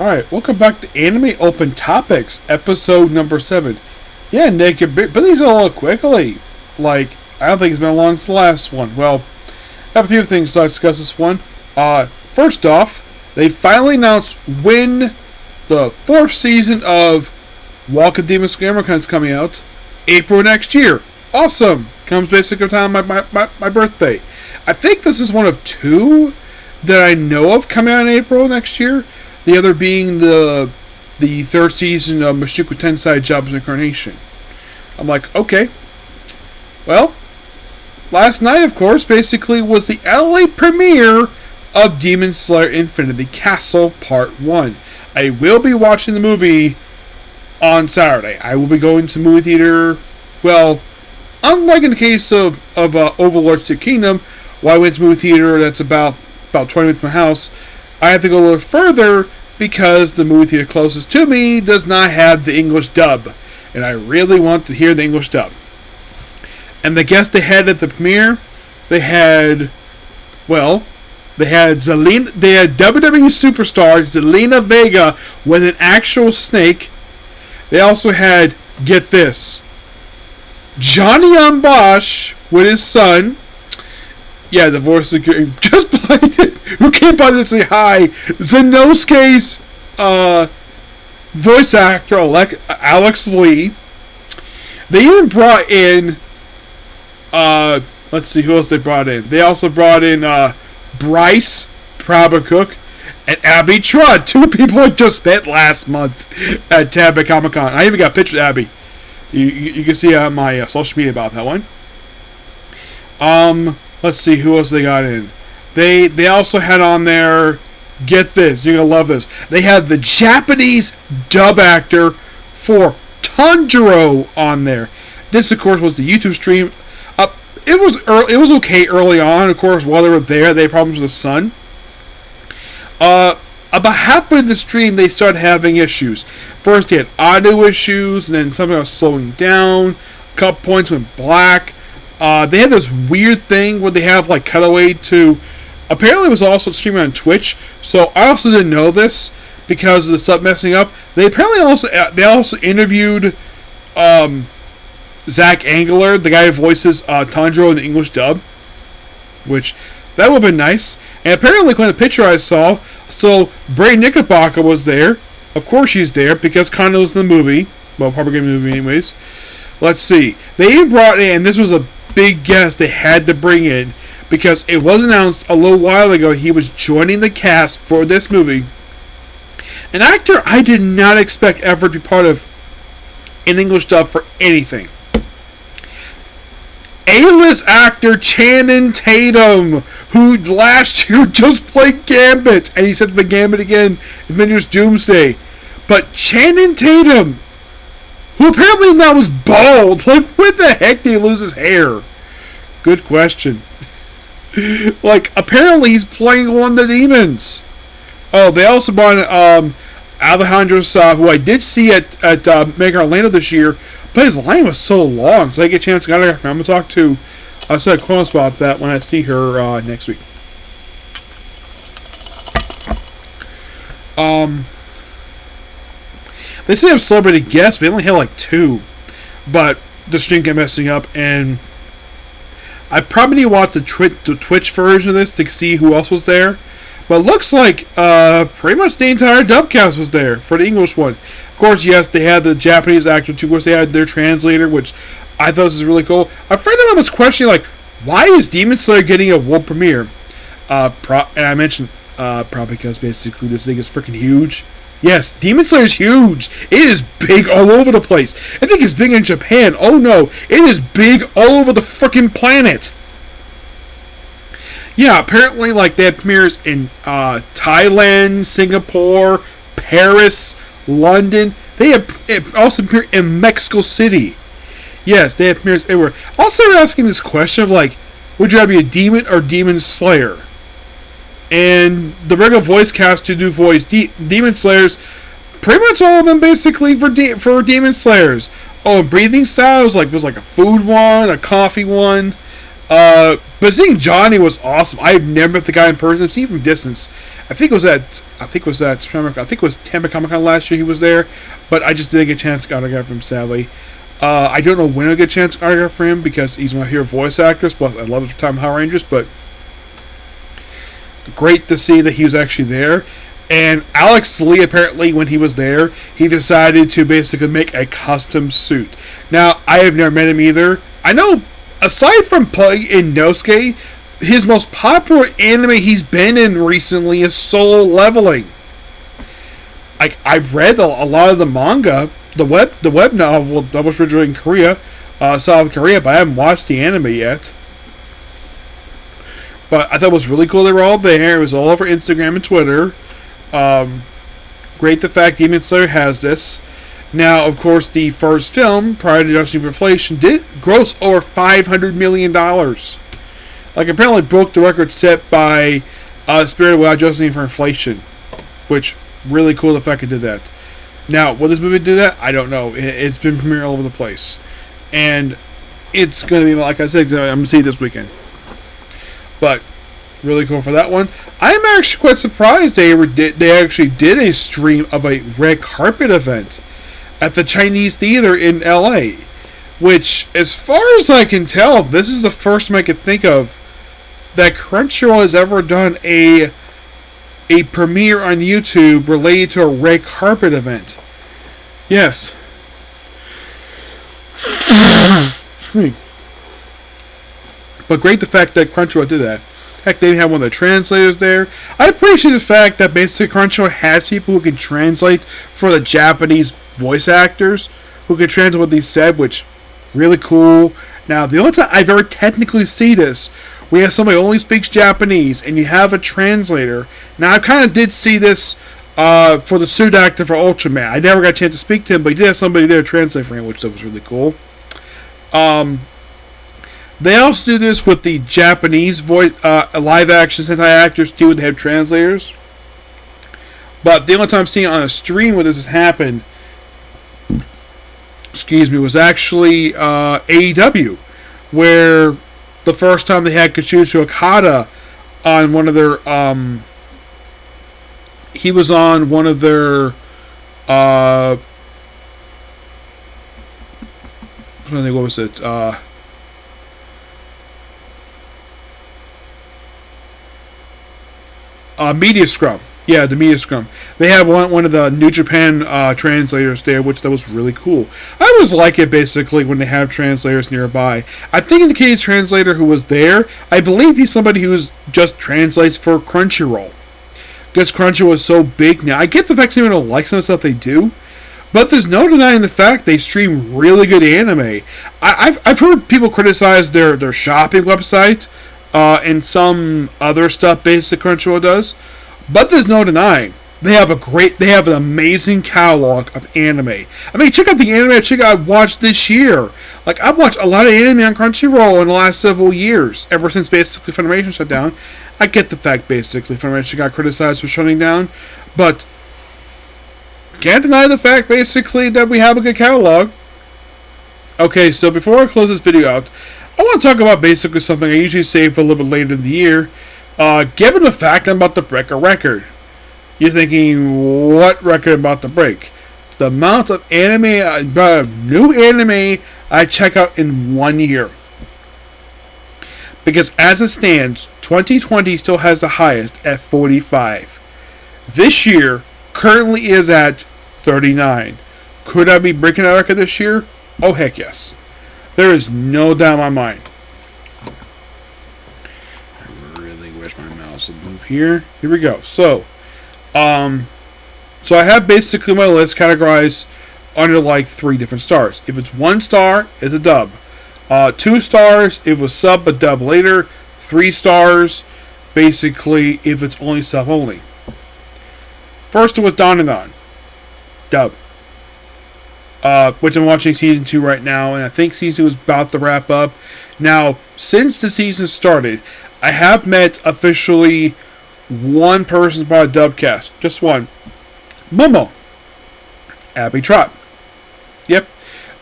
Alright, welcome back to Anime Open Topics, episode number 7. Yeah, Nick, but these are a little quickly. I don't think it's been long since the last one. Well, I have a few things to discuss this one. First off, they finally announced when the 4th season of Walk of Demon Scammer is coming out. April next year. Awesome! Comes basically time my birthday. I think this is one of 2 that I know of coming out in April next year. The other being the 3rd season of Mushoku Tensei Job's Incarnation. I'm like, okay. Well, last night, of course, basically was the LA premiere of Demon Slayer Infinity Castle Part 1. I will be watching the movie on Saturday. I will be going to the movie theater. Well, unlike in the case of Overlord's Two Kingdom, where I went to the movie theater that's about 20 minutes from my house, I have to go a little further because the movie theater closest to me does not have the English dub. And I really want to hear the English dub. And the guests they had at the premiere, they had Zelina, they had WWE superstar Zelina Vega with an actual snake. They also had, get this, Johnny Ambosh with his son. Yeah, the voice of just behind it. Who came by to say hi? Zenosuke's voice actor, Alex Lee. They even brought in, let's see who else they brought in. They also brought in Bryce Prabacook and Abby Trott. 2 people I just met last month at Tampa Comic Con. I even got a picture of Abby. You can see on my social media about that one. Let's see who else they got in. They also had on there, get this, you're going to love this. They had the Japanese dub actor for Tanjiro on there. This, of course, was the YouTube stream. It was okay early on. Of course, while they were there, they had problems with the sun. About halfway through the stream, they started having issues. First, they had audio issues, and then something was slowing down. A couple points went black. They had this weird thing where they have cutaway to. Apparently, it was also streaming on Twitch. So I also didn't know this because of the stuff messing up. They apparently also interviewed Zach Angler, the guy who voices Tanjiro in the English dub, which that would have been nice. And apparently, when the picture I saw, so Bray Knickerbocker was there. Of course, she's there because Kando's in the movie. Well, probably in the movie anyways. Let's see. They even brought in. This was a big guest they had to bring in because it was announced a little while ago he was joining the cast for this movie. An actor I did not expect ever to be part of an English dub for anything. A-list actor Channing Tatum, who last year just played Gambit, and he said the Gambit again in Avengers Doomsday. But Channing Tatum, who apparently now is bald. When the heck did he lose his hair? Good question. Apparently he's playing one of the demons. Oh, they also brought in Alejandro Sa, who I did see at Mega Orlando this year, but his line was so long, so I get a chance to I'm going to talk to Sarah Kronos about that when I see her next week. They say have celebrity guests, but they only had 2. But the stream kept messing up, and I probably need to watch the Twitch version of this to see who else was there. But it looks like pretty much the entire dubcast was there for the English one. Of course, yes, they had the Japanese actor too. Of course, they had their translator, which I thought was really cool. A friend of mine was questioning, why is Demon Slayer getting a world premiere? And I mentioned probably because basically this thing is freaking huge. Yes, Demon Slayer is huge. It is big all over the place. I think it's big in Japan. Oh no, it is big all over the freaking planet. Yeah, apparently they had premieres in Thailand, Singapore, Paris, London. They have also premiered in Mexico City. Yes, they have premieres everywhere. Also, they're asking this question of would you rather be a demon or demon slayer? And the regular voice cast to do voice Demon Slayers, pretty much all of them basically for Demon Slayers. Oh, breathing styles, there's a food one, a coffee one. But seeing Johnny was awesome. I've never met the guy in person. I've seen him from distance. I think it was Tampa Comic Con last year. He was there, but I just didn't get a chance to autograph him, sadly. I don't know when I'll get a chance to autograph for him because he's one of my favorite voice actors. But I love his time in Power Rangers. But great to see that he was actually there. And Alex Lee, apparently, when he was there, he decided to basically make a custom suit. Now, I have never met him either. I know, aside from playing in Nosuke, his most popular anime he's been in recently is Solo Leveling. Like, I've read a lot of the manga, the web novel that was originally in Korea, South Korea, but I haven't watched the anime yet. But I thought it was really cool they were all there. It was all over Instagram and Twitter. Great the fact Demon Slayer has this. Now, of course, the first film, prior to Justice Inflation, did gross over $500 million. Like, apparently broke the record set by Spirited Away adjusting for inflation. Which, really cool the fact it did that. Now, will this movie do that? I don't know. It's been premiering all over the place. And it's going to be, like I said, I'm going to see it this weekend. But really cool for that one. I'm actually quite surprised they actually did a stream of a red carpet event at the Chinese Theater in LA. Which, as far as I can tell, this is the first time I can think of that Crunchyroll has ever done a premiere on YouTube related to a red carpet event. Yes. But great the fact that Crunchyroll did that. Heck, they have one of the translators there. I appreciate the fact that basically Crunchyroll has people who can translate for the Japanese voice actors, who can translate what they said, which really cool. Now, the only time I've ever technically seen this, we have somebody who only speaks Japanese, and you have a translator. Now, I kind of did see this for the suit actor for Ultraman. I never got a chance to speak to him, but he did have somebody there to translate for him, which was really cool. They also do this with the Japanese voice, live-action Sentai actors too. They have translators. But the only time I've seen it on a stream where this has happened, was actually AEW, where the first time they had Kazuchika Okada on one of their, he was on one of their, what was it? Media Scrum. Yeah, the Media Scrum. They have one of the New Japan translators there, which that was really cool. I always like it, basically, when they have translators nearby. I think in the case translator who was there, I believe he's somebody who just translates for Crunchyroll. Because Crunchyroll is so big now. I get the fact someone don't like some of the stuff they do, but there's no denying the fact they stream really good anime. I've heard people criticize their shopping website, and some other stuff basically Crunchyroll does, but there's no denying they have an amazing catalog of anime. I mean, check out the anime I've watched this year. Like, I've watched a lot of anime on Crunchyroll in the last several years, ever since basically Funimation shut down. I get the fact basically Funimation got criticized for shutting down, but can't deny the fact basically that we have a good catalog. Okay, so before I close this video out, I want to talk about basically something I usually save for a little bit later in the year. Given the fact I'm about to break a record. You're thinking, what record I'm about to break? The amount of anime, new anime I check out in 1 year. Because as it stands, 2020 still has the highest at 45. This year currently is at 39. Could I be breaking that record this year? Oh, heck yes. There is no doubt in my mind. I really wish my mouse would move here. Here we go. So I have basically my list categorized under like 3 different stars. If it's 1 star, it's a dub. 2 stars, if it was sub but dub later. 3 stars, basically, if it's only sub only. First was Dandadan. Dub. Which I'm watching season 2 right now, and I think season 2 is about to wrap up. Now, since the season started, I have met officially 1 person by a dub cast. Just 1. Momo. Abby Trott. Yep.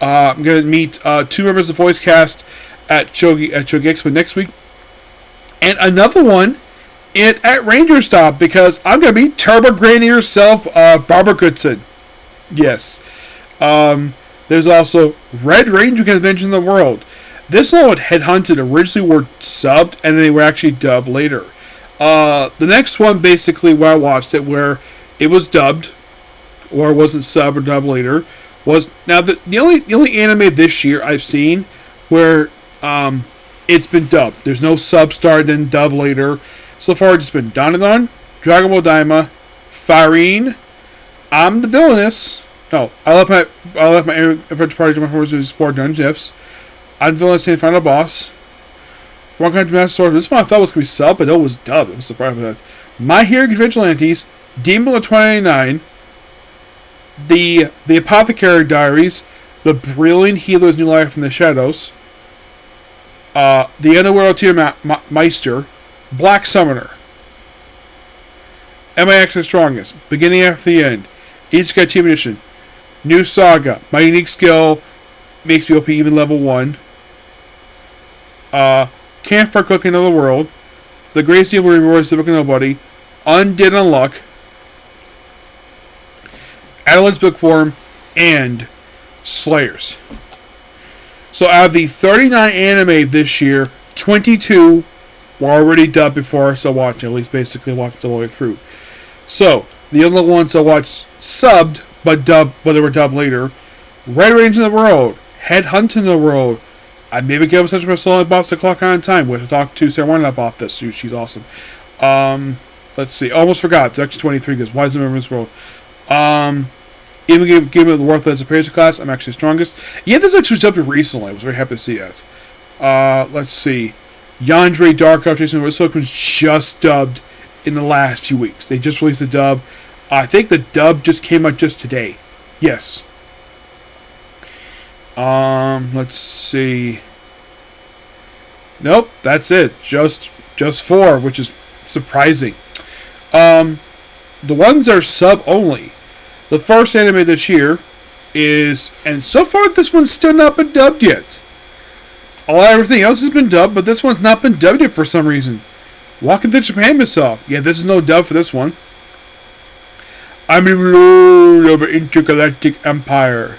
I'm going to meet 2 members of the voice cast at Chogi Expo next week. And another one at Ranger Stop because I'm going to be Turbo Granny herself, Barbara Goodson. Yes. There's also Red Ranger Convention in the World. This one Headhunted originally were subbed and they were actually dubbed later. The next one, basically, where I watched it, where it was dubbed, or it wasn't subbed or dubbed later, was now the only anime this year I've seen where it's been dubbed. There's no sub started and dub later. So far, it's just been Dandadan, Dragon Ball Daima, Farine, I'm the Villainous. No, I left my adventure party to my horse to support Dungeon Ifs. I'm the Villainous and Final Boss. One Country Master Sword. This one I thought was going to be sub, but it was dubbed. I was surprised by that. My Hero Vigilantes, Demon of 2099, the Apothecary Diaries, The Brilliant Healer's New Life in the Shadows, The Underworld Tier Meister, Black Summoner, MIX the Strongest, Beginning After the End, Ichikai Team Edition, New Saga, My Unique Skill makes me OP even level 1, Campfire Cooking of the World, The Great Steel Rewards the Book of Nobody, Undead Unluck, Adeline's Bookworm, and Slayers. So out of the 39 anime this year, 22 were already dubbed before I started watching, at least basically watched all the way through. So, the other ones I watched subbed, but they were dubbed later. Red Ranger in the World, Headhunting in the World. I maybe give such a solo boss the clock on time. We have to talk to Sarah Warner about this. She's awesome. Let's see. Almost forgot. It's actually 23 because why is the member in this world? Even give it the worth as a praise class. I'm actually strongest. Yeah, this actually was dubbed recently. I was very happy to see that. Let's see. Yandere Dark Jason. This book was just dubbed in the last few weeks. They just released the dub. I think the dub just came out just today. Yes. Let's see. Nope, that's it. Just 4, which is surprising. The ones that are sub only. The first anime this year is, and so far this one's still not been dubbed yet. Everything else has been dubbed, but this one's not been dubbed yet for some reason. Walking to Japan myself. Yeah, this is no dub for this one. I'm a lord of an intergalactic empire.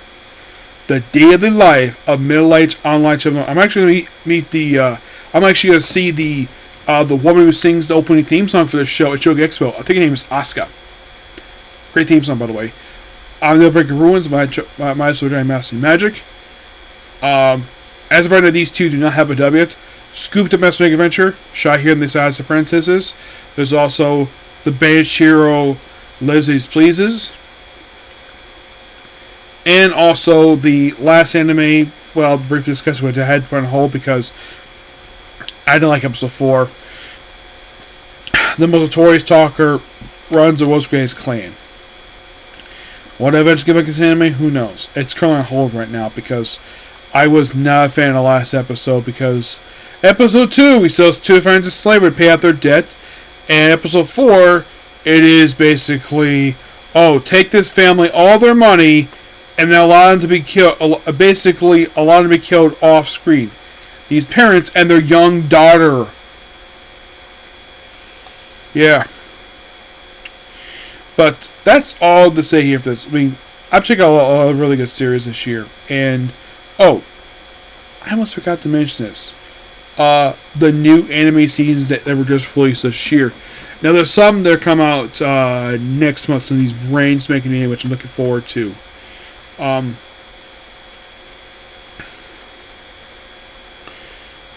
The daily life of middle-aged online children. I'm actually going to meet the. I'm actually going to see the woman who sings the opening theme song for this show at Shogi Expo. I think her name is Asuka. Great theme song, by the way. I'm the Breaking Ruins. My Soul Mastering Magic. As of right now, these two do not have a dub yet. Scoop the Mastering Adventure. Shot here in the Sides of Apprentices. There's also the Banished Hero Lives As Pleases. And also the last anime, well, briefly discussed, which I had to put on hold because I didn't like episode 4. The most notorious talker runs the Rose Granny's clan. Will I eventually get back to this anime? Who knows? It's currently on hold right now because I was not a fan of the last episode because episode 2, we saw 2 friends of slavery pay out their debt. And episode 4, it is basically, take this family all their money and then allow them to be killed, basically allow them to be killed off screen. These parents and their young daughter. Yeah. But that's all to say here for this. I mean, I've checked out a really good series this year. And, I almost forgot to mention this. The new anime seasons that were just released this year. Now, there's some that come out next month, some of these brains making anime, which I'm looking forward to.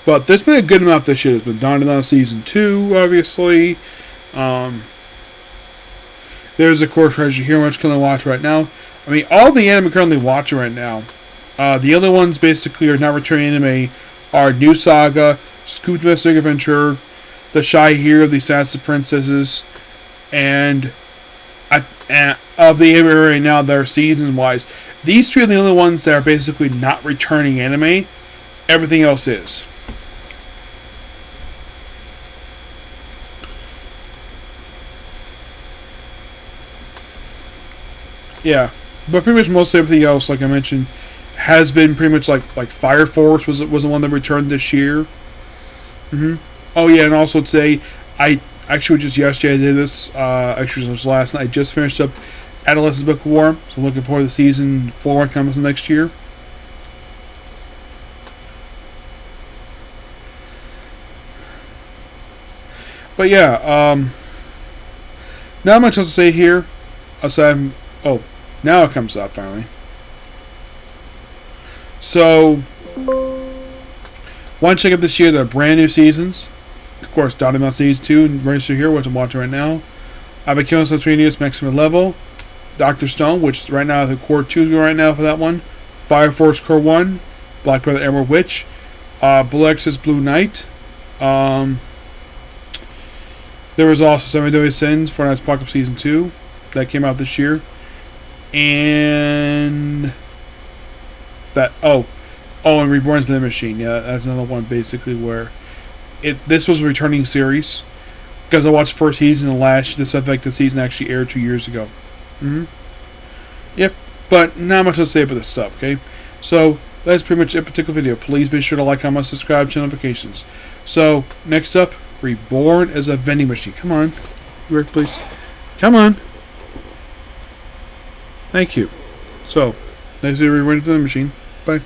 But there's been a good amount this year. There's been Dandadan Season 2, obviously. There's, of course, Treasure Hero, which I'm going to watch right now. I mean, all the anime I'm currently watching right now. The other ones, basically, are not returning anime, are New Saga, Scoop the Mystic Adventure, The Shy Hero of the Assassin Princesses, and of the anime right now that are season-wise. These 3 are the only ones that are basically not returning anime. Everything else is. Yeah, but pretty much most everything else, like I mentioned, has been pretty much like Fire Force was the one that returned this year. Oh yeah, and also today I Actually, just yesterday I did this. Actually, it was last night. I just finished up Adolescence Book of War, so I'm looking forward to season 4 comes next year. But yeah, not much else to say here. Aside, now it comes up finally. So, want to check out this year the brand new seasons. Of course, Dottie Season 2 register here, which I'm watching right now. I've been killing some 3 news maximum level. Dr. Stone, which right now the Core 2 right now for that one. Fire Force Core 1. Black Brother Emerald Witch. Blue Exorcist Blue Knight. There was also 7 Deadly Sins for Fortnite Apocalypse Season 2 that came out this year. And that and Reborn's the Machine. Yeah, that's another one basically where this was a returning series because I watched first season and this effective season actually aired 2 years ago. Yep, but not much to say about this stuff. Okay, so that's pretty much a particular video. Please be sure to like, comment, subscribe, turn notifications. So next up, Reborn as a vending machine. Come on, work please. Come on. Thank you. So next video, Reborn as a vending machine. Bye.